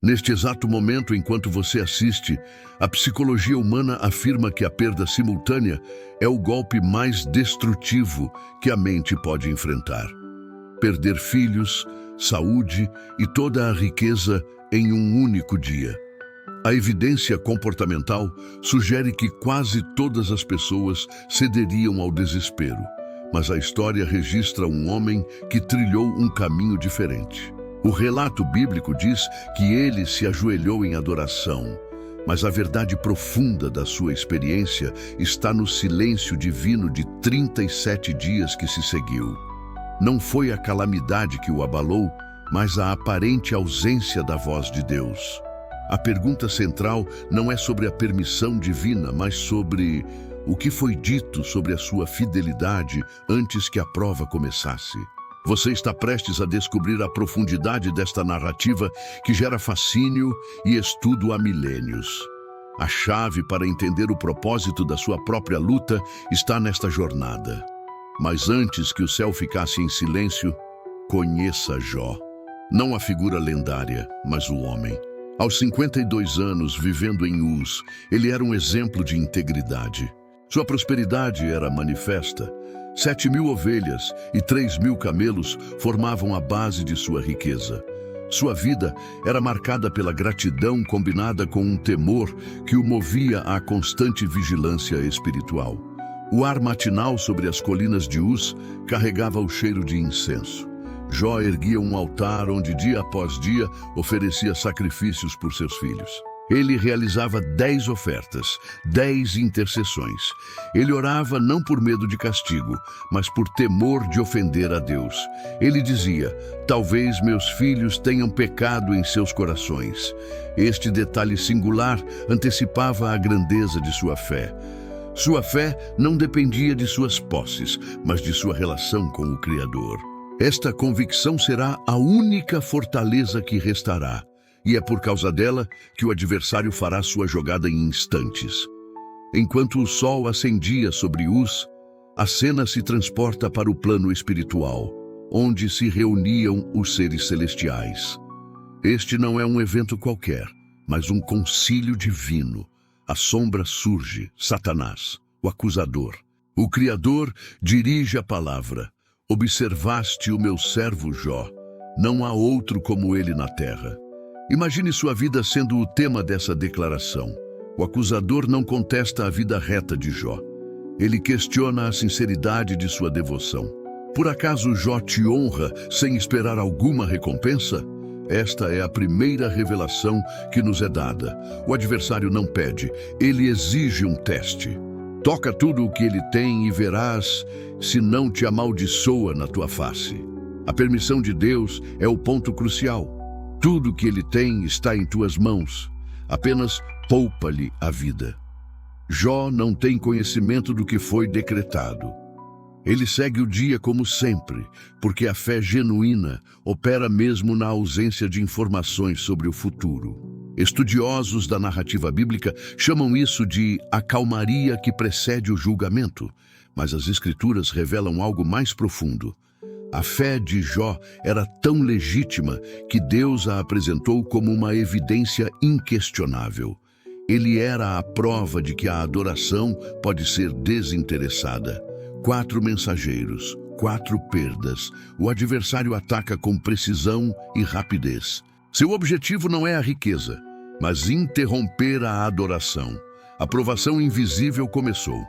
Neste exato momento, enquanto você assiste, a psicologia humana afirma que a perda simultânea é o golpe mais destrutivo que a mente pode enfrentar. Perder filhos, saúde e toda a riqueza em um único dia. A evidência comportamental sugere que quase todas as pessoas cederiam ao desespero, mas a história registra um homem que trilhou um caminho diferente. O relato bíblico diz que ele se ajoelhou em adoração, mas a verdade profunda da sua experiência está no silêncio divino de 37 dias que se seguiu. Não foi a calamidade que o abalou, mas a aparente ausência da voz de Deus. A pergunta central não é sobre a permissão divina, mas sobre o que foi dito sobre a sua fidelidade antes que a prova começasse. Você está prestes a descobrir a profundidade desta narrativa que gera fascínio e estudo há milênios. A chave para entender o propósito da sua própria luta está nesta jornada. Mas antes que o céu ficasse em silêncio, conheça Jó. Não a figura lendária, mas o homem. Aos 52 anos, vivendo em Uz, ele era um exemplo de integridade. Sua prosperidade era manifesta. 7.000 ovelhas e 3.000 camelos formavam a base de sua riqueza. Sua vida era marcada pela gratidão combinada com um temor que o movia à constante vigilância espiritual. O ar matinal sobre as colinas de Uz carregava o cheiro de incenso. Jó erguia um altar onde dia após dia oferecia sacrifícios por seus filhos. Ele realizava 10 ofertas, 10 intercessões. Ele orava não por medo de castigo, mas por temor de ofender a Deus. Ele dizia: talvez meus filhos tenham pecado em seus corações. Este detalhe singular antecipava a grandeza de sua fé. Sua fé não dependia de suas posses, mas de sua relação com o Criador. Esta convicção será a única fortaleza que restará. E é por causa dela que o adversário fará sua jogada em instantes. Enquanto o sol ascendia sobre Uz, a cena se transporta para o plano espiritual, onde se reuniam os seres celestiais. Este não é um evento qualquer, mas um concílio divino. A sombra surge, Satanás, o acusador. O Criador dirige a palavra: observaste o meu servo Jó, não há outro como ele na terra. Imagine sua vida sendo o tema dessa declaração. O acusador não contesta a vida reta de Jó. Ele questiona a sinceridade de sua devoção. Por acaso Jó te honra sem esperar alguma recompensa? Esta é a primeira revelação que nos é dada. O adversário não pede, ele exige um teste. Toca tudo o que ele tem e verás se não te amaldiçoa na tua face. A permissão de Deus é o ponto crucial. Tudo que ele tem está em tuas mãos. Apenas poupa-lhe a vida. Jó não tem conhecimento do que foi decretado. Ele segue o dia como sempre, porque a fé genuína opera mesmo na ausência de informações sobre o futuro. Estudiosos da narrativa bíblica chamam isso de a calmaria que precede o julgamento, mas as Escrituras revelam algo mais profundo. A fé de Jó era tão legítima que Deus a apresentou como uma evidência inquestionável. Ele era a prova de que a adoração pode ser desinteressada. 4 mensageiros, 4 perdas. O adversário ataca com precisão e rapidez. Seu objetivo não é a riqueza, mas interromper a adoração. A provação invisível começou.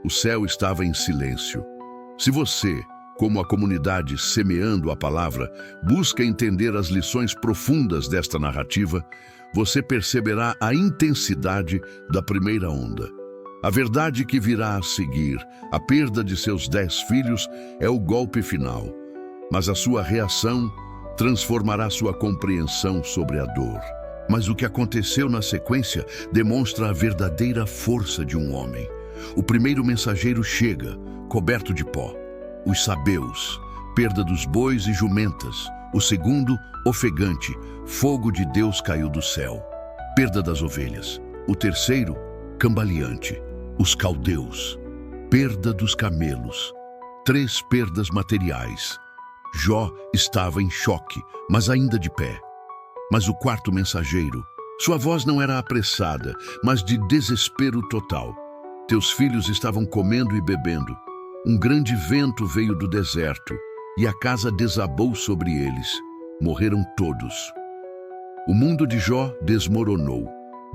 O céu estava em silêncio. Se você, como a comunidade semeando a palavra, busca entender as lições profundas desta narrativa, você perceberá a intensidade da primeira onda. A verdade que virá a seguir, a perda de seus 10 filhos, é o golpe final. Mas a sua reação transformará sua compreensão sobre a dor. Mas o que aconteceu na sequência demonstra a verdadeira força de um homem. O primeiro mensageiro chega, coberto de pó. Os sabeus, perda dos bois e jumentas. O segundo, ofegante, fogo de Deus caiu do céu. Perda das ovelhas. O terceiro, cambaleante, os caldeus. Perda dos camelos. 3 perdas materiais. Jó estava em choque, mas ainda de pé. Mas o quarto mensageiro, sua voz não era apressada, mas de desespero total. Teus filhos estavam comendo e bebendo. Um grande vento veio do deserto e a casa desabou sobre eles. Morreram todos. O mundo de Jó desmoronou.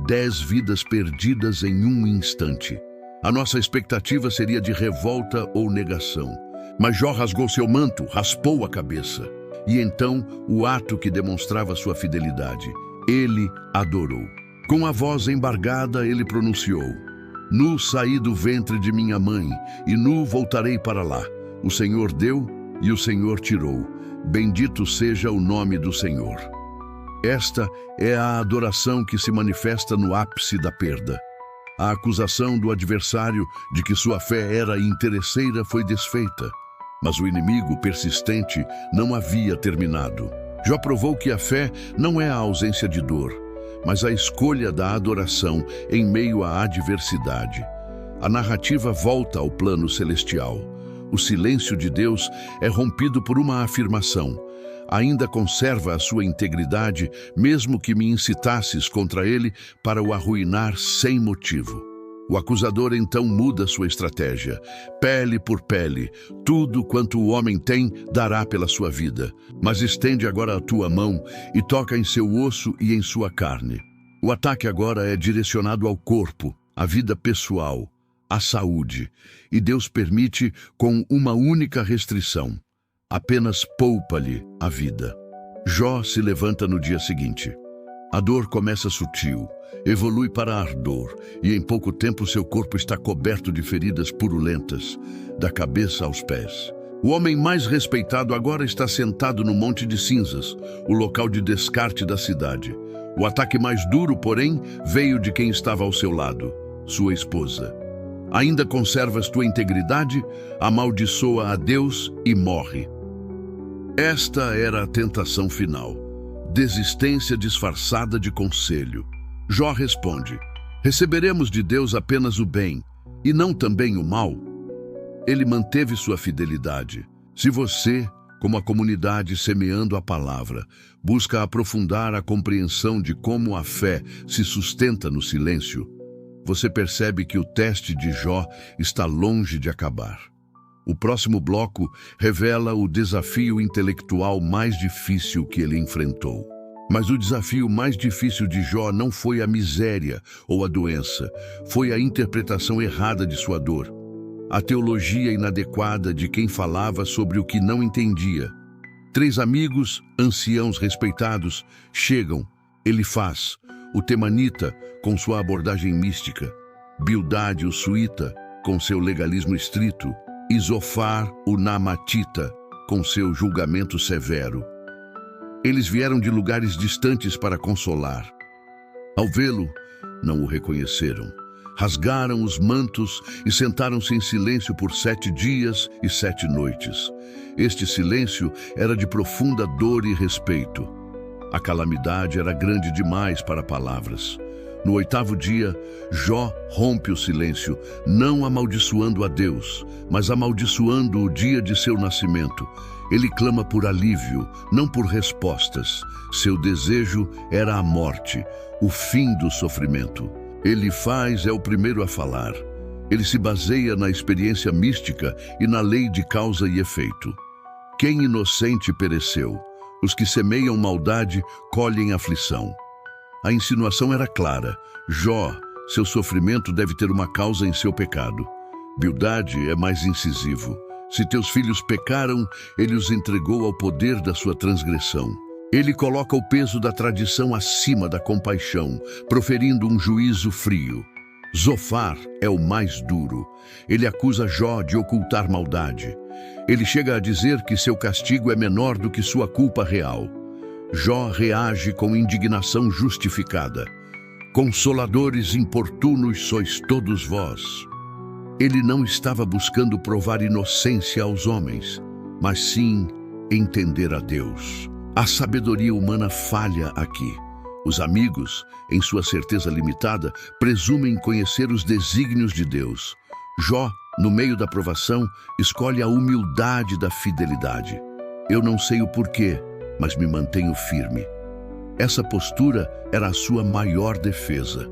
10 vidas perdidas em um instante. A nossa expectativa seria de revolta ou negação. Mas Jó rasgou seu manto, raspou a cabeça. E então, o ato que demonstrava sua fidelidade. Ele adorou. Com a voz embargada, ele pronunciou: Nu saí do ventre de minha mãe, e nu voltarei para lá. O Senhor deu e o Senhor tirou. Bendito seja o nome do Senhor. Esta é a adoração que se manifesta no ápice da perda. A acusação do adversário de que sua fé era interesseira foi desfeita, mas o inimigo persistente não havia terminado. Jó provou que a fé não é a ausência de dor, mas a escolha da adoração em meio à adversidade. A narrativa volta ao plano celestial. O silêncio de Deus é rompido por uma afirmação: ainda conserva a sua integridade, mesmo que me incitasses contra ele para o arruinar sem motivo. O acusador então muda sua estratégia. Pele por pele, tudo quanto o homem tem dará pela sua vida. Mas estende agora a tua mão e toca em seu osso e em sua carne. O ataque agora é direcionado ao corpo, à vida pessoal, à saúde. E Deus permite com uma única restrição: apenas poupa-lhe a vida. Jó se levanta no dia seguinte. A dor começa sutil, evolui para ardor, e em pouco tempo seu corpo está coberto de feridas purulentas, da cabeça aos pés. O homem mais respeitado agora está sentado no Monte de Cinzas, o local de descarte da cidade. O ataque mais duro, porém, veio de quem estava ao seu lado, sua esposa. Ainda conservas tua integridade? Amaldiçoa a Deus e morre. Esta era a tentação final. Desistência disfarçada de conselho. Jó responde: receberemos de Deus apenas o bem, e não também o mal? Ele manteve sua fidelidade. Se você, como a comunidade semeando a palavra, busca aprofundar a compreensão de como a fé se sustenta no silêncio, você percebe que o teste de Jó está longe de acabar. O próximo bloco revela o desafio intelectual mais difícil que ele enfrentou. Mas o desafio mais difícil de Jó não foi a miséria ou a doença, foi a interpretação errada de sua dor. A teologia inadequada de quem falava sobre o que não entendia. 3 amigos, anciãos respeitados, chegam. Elifaz, o temanita, com sua abordagem mística. Bildade, o suíta, com seu legalismo estrito. E Zofar, o namatita, com seu julgamento severo. Eles vieram de lugares distantes para consolar. Ao vê-lo, não o reconheceram. Rasgaram os mantos e sentaram-se em silêncio por 7 dias e 7 noites. Este silêncio era de profunda dor e respeito. A calamidade era grande demais para palavras. No 8º dia, Jó rompe o silêncio, não amaldiçoando a Deus, mas amaldiçoando o dia de seu nascimento. Ele clama por alívio, não por respostas. Seu desejo era a morte, o fim do sofrimento. Elifaz é o primeiro a falar. Ele se baseia na experiência mística e na lei de causa e efeito. Quem inocente pereceu? Os que semeiam maldade colhem aflição. A insinuação era clara. Jó, seu sofrimento deve ter uma causa em seu pecado. Bildade é mais incisivo. Se teus filhos pecaram, ele os entregou ao poder da sua transgressão. Ele coloca o peso da tradição acima da compaixão, proferindo um juízo frio. Zofar é o mais duro. Ele acusa Jó de ocultar maldade. Ele chega a dizer que seu castigo é menor do que sua culpa real. Jó reage com indignação justificada. Consoladores importunos sois todos vós. Ele não estava buscando provar inocência aos homens, mas sim entender a Deus. A sabedoria humana falha aqui. Os amigos, em sua certeza limitada, presumem conhecer os desígnios de Deus. Jó, no meio da provação, escolhe a humildade da fidelidade. Eu não sei o porquê, mas me mantenho firme. Essa postura era a sua maior defesa.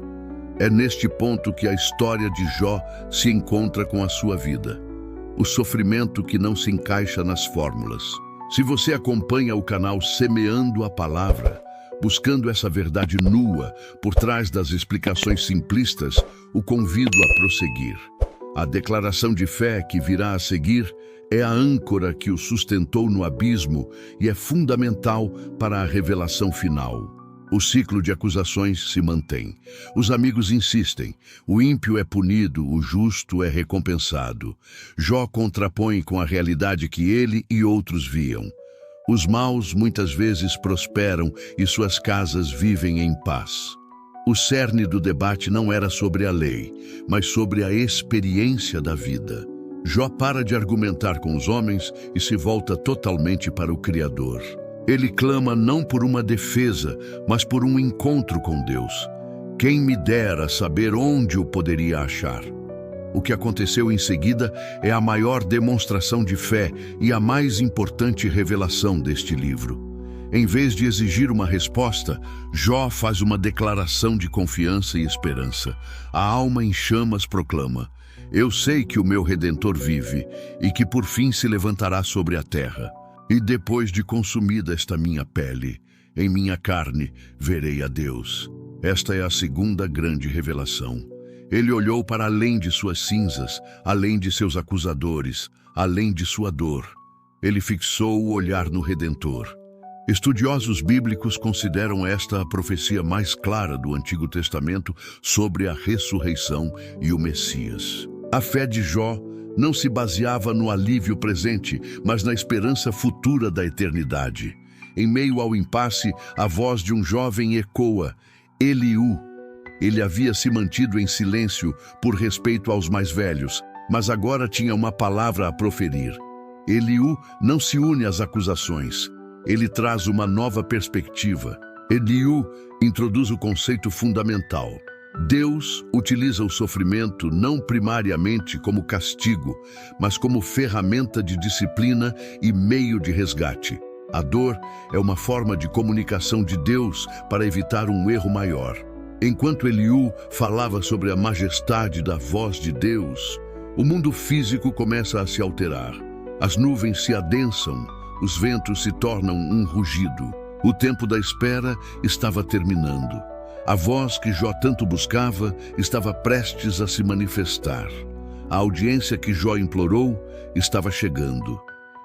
É neste ponto que a história de Jó se encontra com a sua vida. O sofrimento que não se encaixa nas fórmulas. Se você acompanha o canal Semeando a Palavra, buscando essa verdade nua por trás das explicações simplistas, o convido a prosseguir. A declaração de fé que virá a seguir é a âncora que o sustentou no abismo e é fundamental para a revelação final. O ciclo de acusações se mantém. Os amigos insistem. O ímpio é punido, o justo é recompensado. Jó contrapõe com a realidade que ele e outros viam. Os maus muitas vezes prosperam e suas casas vivem em paz. O cerne do debate não era sobre a lei, mas sobre a experiência da vida. Jó para de argumentar com os homens e se volta totalmente para o Criador. Ele clama não por uma defesa, mas por um encontro com Deus. Quem me dera saber onde o poderia achar. O que aconteceu em seguida é a maior demonstração de fé e a mais importante revelação deste livro. Em vez de exigir uma resposta, Jó faz uma declaração de confiança e esperança. A alma em chamas proclama: eu sei que o meu Redentor vive e que por fim se levantará sobre a terra. E depois de consumida esta minha pele, em minha carne verei a Deus. Esta é a segunda grande revelação. Ele olhou para além de suas cinzas, além de seus acusadores, além de sua dor. Ele fixou o olhar no Redentor. Estudiosos bíblicos consideram esta a profecia mais clara do Antigo Testamento sobre a ressurreição e o Messias. A fé de Jó não se baseava no alívio presente, mas na esperança futura da eternidade. Em meio ao impasse, a voz de um jovem ecoa: Eliú. Ele havia se mantido em silêncio por respeito aos mais velhos, mas agora tinha uma palavra a proferir. Eliú não se une às acusações. Ele traz uma nova perspectiva. Eliú introduz o conceito fundamental. Deus utiliza o sofrimento não primariamente como castigo, mas como ferramenta de disciplina e meio de resgate. A dor é uma forma de comunicação de Deus para evitar um erro maior. Enquanto Eliú falava sobre a majestade da voz de Deus, o mundo físico começa a se alterar. As nuvens se adensam, os ventos se tornam um rugido. O tempo da espera estava terminando. A voz que Jó tanto buscava estava prestes a se manifestar. A audiência que Jó implorou estava chegando.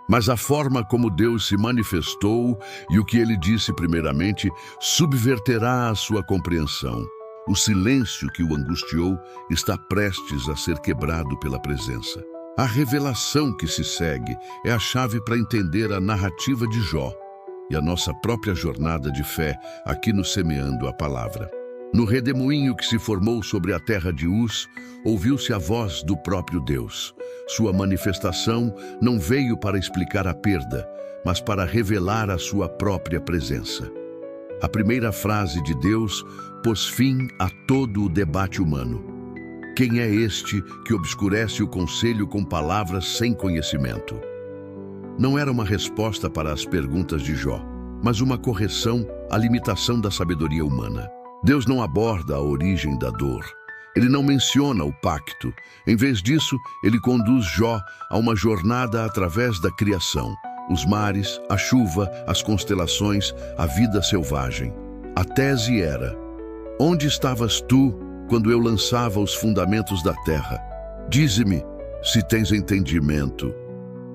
Mas a forma como Deus se manifestou e o que ele disse primeiramente subverterá a sua compreensão. O silêncio que o angustiou está prestes a ser quebrado pela presença. A revelação que se segue é a chave para entender a narrativa de Jó e a nossa própria jornada de fé aqui no Semeando a Palavra. No redemoinho que se formou sobre a terra de Uz, ouviu-se a voz do próprio Deus. Sua manifestação não veio para explicar a perda, mas para revelar a sua própria presença. A primeira frase de Deus pôs fim a todo o debate humano. Quem é este que obscurece o conselho com palavras sem conhecimento? Não era uma resposta para as perguntas de Jó, mas uma correção à limitação da sabedoria humana. Deus não aborda a origem da dor. Ele não menciona o pacto. Em vez disso, ele conduz Jó a uma jornada através da criação. Os mares, a chuva, as constelações, a vida selvagem. A tese era: onde estavas tu quando eu lançava os fundamentos da terra? Dize-me se tens entendimento.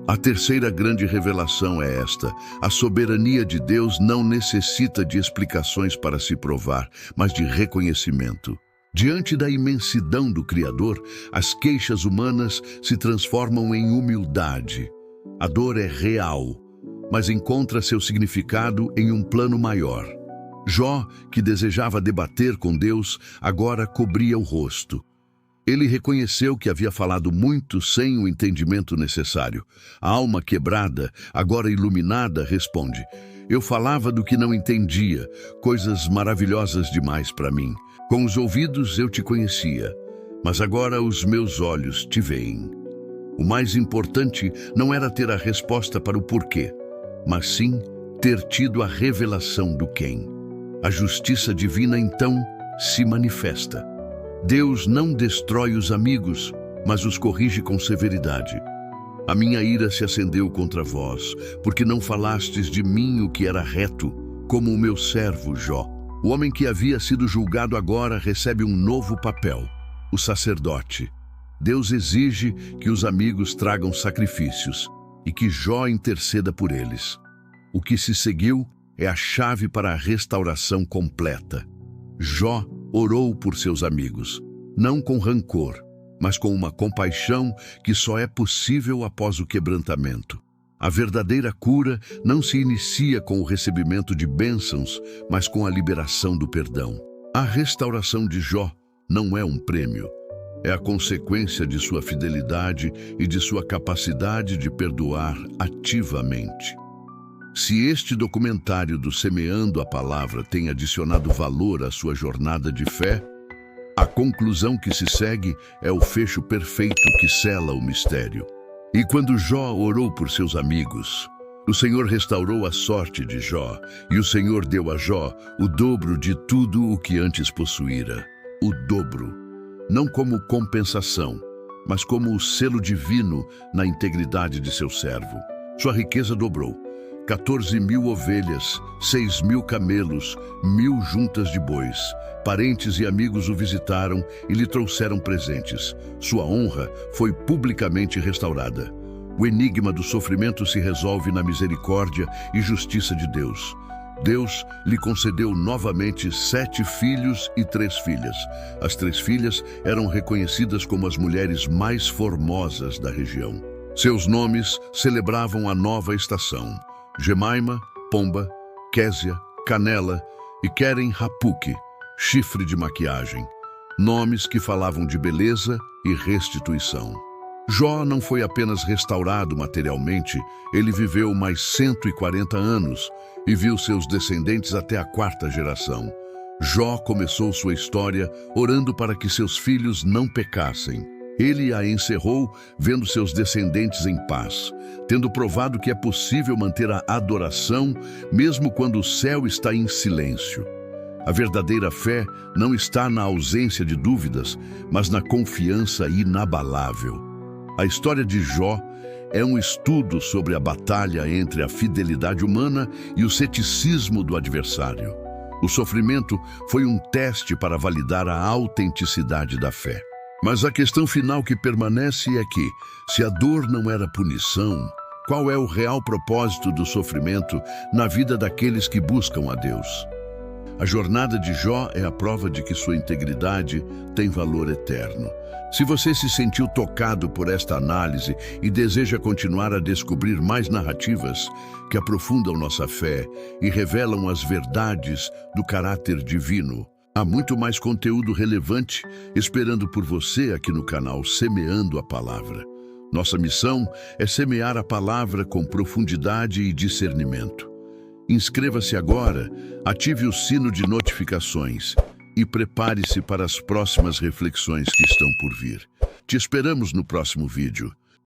A terceira grande revelação é esta: a soberania de Deus não necessita de explicações para se provar, mas de reconhecimento. Diante da imensidão do Criador, as queixas humanas se transformam em humildade. A dor é real, mas encontra seu significado em um plano maior. Jó, que desejava debater com Deus, agora cobria o rosto. Ele reconheceu que havia falado muito sem o entendimento necessário. A alma quebrada, agora iluminada, responde: eu falava do que não entendia, coisas maravilhosas demais para mim. Com os ouvidos eu te conhecia, mas agora os meus olhos te veem. O mais importante não era ter a resposta para o porquê, mas sim ter tido a revelação do quem. A justiça divina então se manifesta. Deus não destrói os amigos, mas os corrige com severidade. A minha ira se acendeu contra vós, porque não falastes de mim o que era reto, como o meu servo Jó. O homem que havia sido julgado agora recebe um novo papel, o sacerdote. Deus exige que os amigos tragam sacrifícios e que Jó interceda por eles. O que se seguiu é a chave para a restauração completa. Jó orou por seus amigos, não com rancor, mas com uma compaixão que só é possível após o quebrantamento. A verdadeira cura não se inicia com o recebimento de bênçãos, mas com a liberação do perdão. A restauração de Jó não é um prêmio, é a consequência de sua fidelidade e de sua capacidade de perdoar ativamente. Se este documentário do Semeando a Palavra tem adicionado valor à sua jornada de fé, a conclusão que se segue é o fecho perfeito que sela o mistério. E quando Jó orou por seus amigos, o Senhor restaurou a sorte de Jó, e o Senhor deu a Jó o dobro de tudo o que antes possuíra. O dobro, não como compensação, mas como o selo divino na integridade de seu servo. Sua riqueza dobrou. 14.000 ovelhas, 6.000 camelos, 1.000 juntas de bois. Parentes e amigos o visitaram e lhe trouxeram presentes. Sua honra foi publicamente restaurada. O enigma do sofrimento se resolve na misericórdia e justiça de Deus. Deus lhe concedeu novamente 7 filhos e 3 filhas. As 3 filhas eram reconhecidas como as mulheres mais formosas da região. Seus nomes celebravam a nova estação: Gemaima, pomba; Késia, canela; e Queren Rapuque, chifre de maquiagem. Nomes que falavam de beleza e restituição. Jó não foi apenas restaurado materialmente, ele viveu mais 140 anos e viu seus descendentes até a 4ª geração. Jó começou sua história orando para que seus filhos não pecassem. Ele a encerrou vendo seus descendentes em paz, tendo provado que é possível manter a adoração mesmo quando o céu está em silêncio. A verdadeira fé não está na ausência de dúvidas, mas na confiança inabalável. A história de Jó é um estudo sobre a batalha entre a fidelidade humana e o ceticismo do adversário. O sofrimento foi um teste para validar a autenticidade da fé. Mas a questão final que permanece é que, se a dor não era punição, qual é o real propósito do sofrimento na vida daqueles que buscam a Deus? A jornada de Jó é a prova de que sua integridade tem valor eterno. Se você se sentiu tocado por esta análise e deseja continuar a descobrir mais narrativas que aprofundam nossa fé e revelam as verdades do caráter divino, há muito mais conteúdo relevante esperando por você aqui no canal Semeando a Palavra. Nossa missão é semear a palavra com profundidade e discernimento. Inscreva-se agora, ative o sino de notificações e prepare-se para as próximas reflexões que estão por vir. Te esperamos no próximo vídeo.